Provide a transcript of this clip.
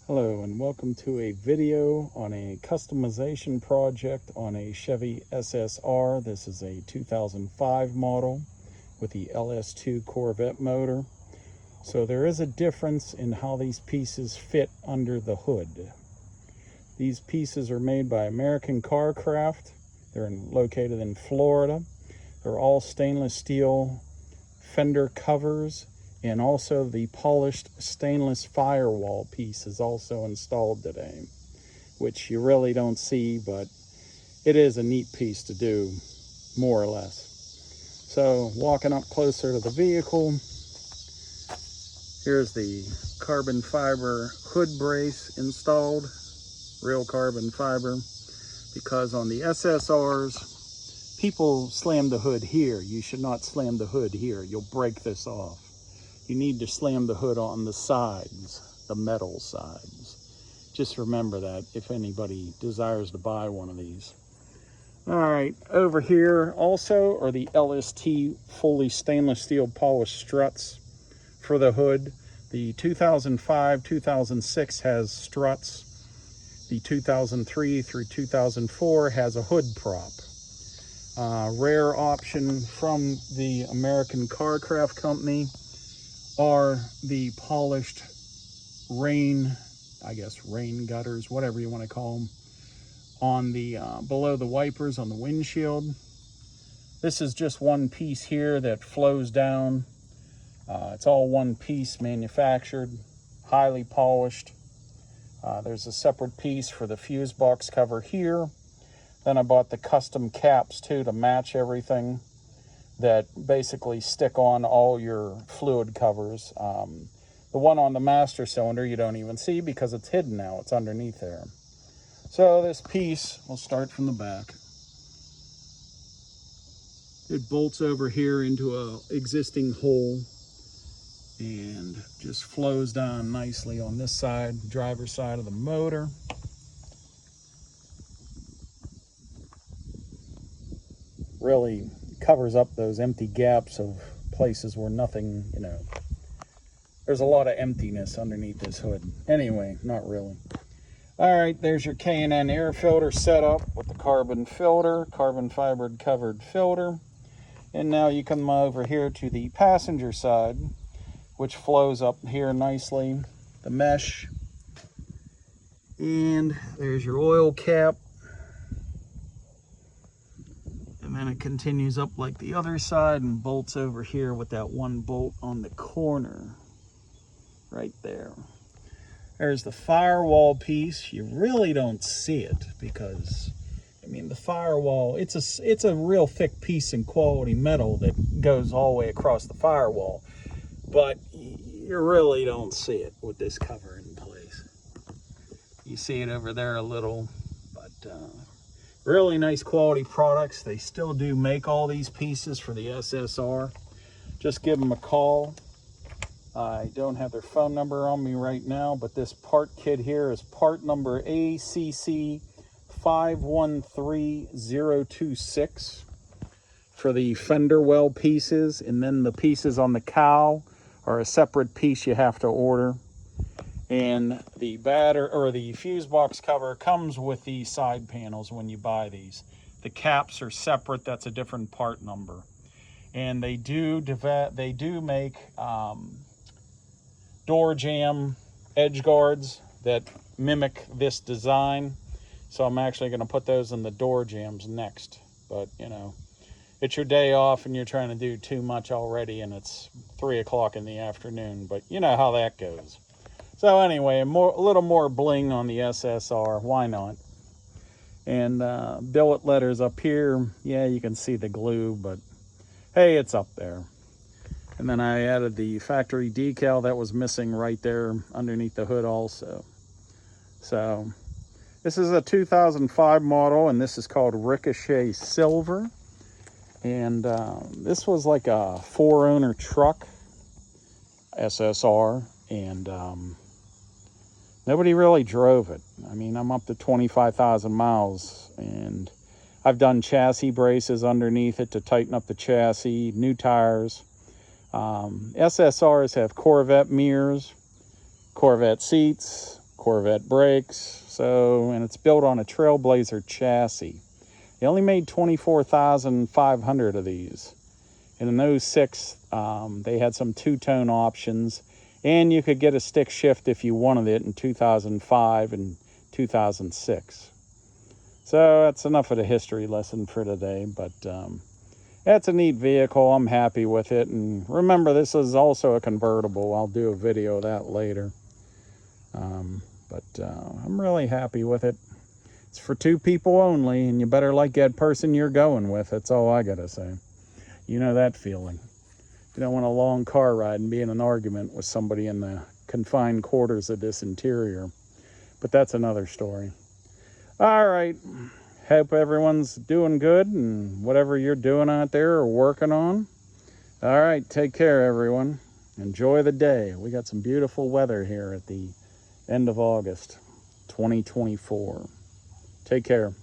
Hello and welcome to a video on a customization project on a Chevy SSR. This is a 2005 model with the LS2 Corvette motor. So there is a difference in how these pieces fit under the hood. These pieces are made by American Carcraft. They're located in Florida. They're all stainless steel fender covers, and also the polished stainless firewall piece is also installed today, which you really don't see, but it is a neat piece to do, more or less. So walking up closer to the vehicle, here's the carbon fiber hood brace installed, real carbon fiber, because on the SSRs, people slam the hood here. You should not slam the hood here. You'll break this off. You need to slam the hood on the sides, the metal sides. Just remember that if anybody desires to buy one of these. All right, over here also are the LST fully stainless steel polished struts for the hood. The 2005, 2006 has struts. The 2003 through 2004 has a hood prop. Rare option from the American Carcraft Company are the polished rain gutters, whatever you want to call them, on the below the wipers on the windshield. This is just one piece here that flows down. It's all one piece manufactured, highly polished. There's a separate piece for the fuse box cover here. Then I bought the custom caps too to match everything, that basically stick on all your fluid covers. The one on the master cylinder you don't even see because it's hidden now. It's underneath there. So this piece, we'll start from the back. It bolts over here into a existing hole and just flows down nicely on this side, driver's side of the motor. Really covers up those empty gaps of places where nothing, there's a lot of emptiness underneath this hood. Anyway, not really. All right, there's your K&N air filter set up with the carbon filter, carbon fibered covered filter. And now you come over here to the passenger side, which flows up here nicely, the mesh. And there's your oil cap. And then it continues up like the other side and bolts over here with that one bolt on the corner right there. There's the firewall piece. You really don't see it because, the firewall, it's a real thick piece of quality metal that goes all the way across the firewall, but you really don't see it with this cover in place. You see it over there a little, but really nice quality products. They still do make all these pieces for the SSR. Just give them a call. I don't have their phone number on me right now, but this part kit here is part number ACC 513026 for the fender well pieces, and then the pieces on the cowl are a separate piece you have to order. And the the fuse box cover comes with the side panels when you buy these. The caps are separate. That's a different part number. And they do make door jamb edge guards that mimic this design. So I'm actually going to put those in the door jambs next. But it's your day off and you're trying to do too much already, and it's 3 o'clock in the afternoon. But you know how that goes. So anyway, a little more bling on the SSR, why not? And billet letters up here, yeah, you can see the glue, but hey, it's up there. And then I added the factory decal that was missing right there underneath the hood also. So this is a 2005 model, and this is called Ricochet Silver. And this was like a 4-owner truck, SSR, and nobody really drove it. I'm up to 25,000 miles, and I've done chassis braces underneath it to tighten up the chassis, new tires. SSRs have Corvette mirrors, Corvette seats, Corvette brakes. So, and it's built on a Trailblazer chassis. They only made 24,500 of these. And in those 6, they had some two-tone options. And you could get a stick shift if you wanted it in 2005 and 2006. So that's enough of the history lesson for today. But that's a neat vehicle. I'm happy with it. And remember, this is also a convertible. I'll do a video of that later. I'm really happy with it. It's for 2 people only, and you better like that person you're going with. That's all I gotta say. You know that feeling. You don't want a long car ride and be in an argument with somebody in the confined quarters of this interior. But that's another story. All right. Hope everyone's doing good and whatever you're doing out there or working on. All right. Take care, everyone. Enjoy the day. We got some beautiful weather here at the end of August 2024. Take care.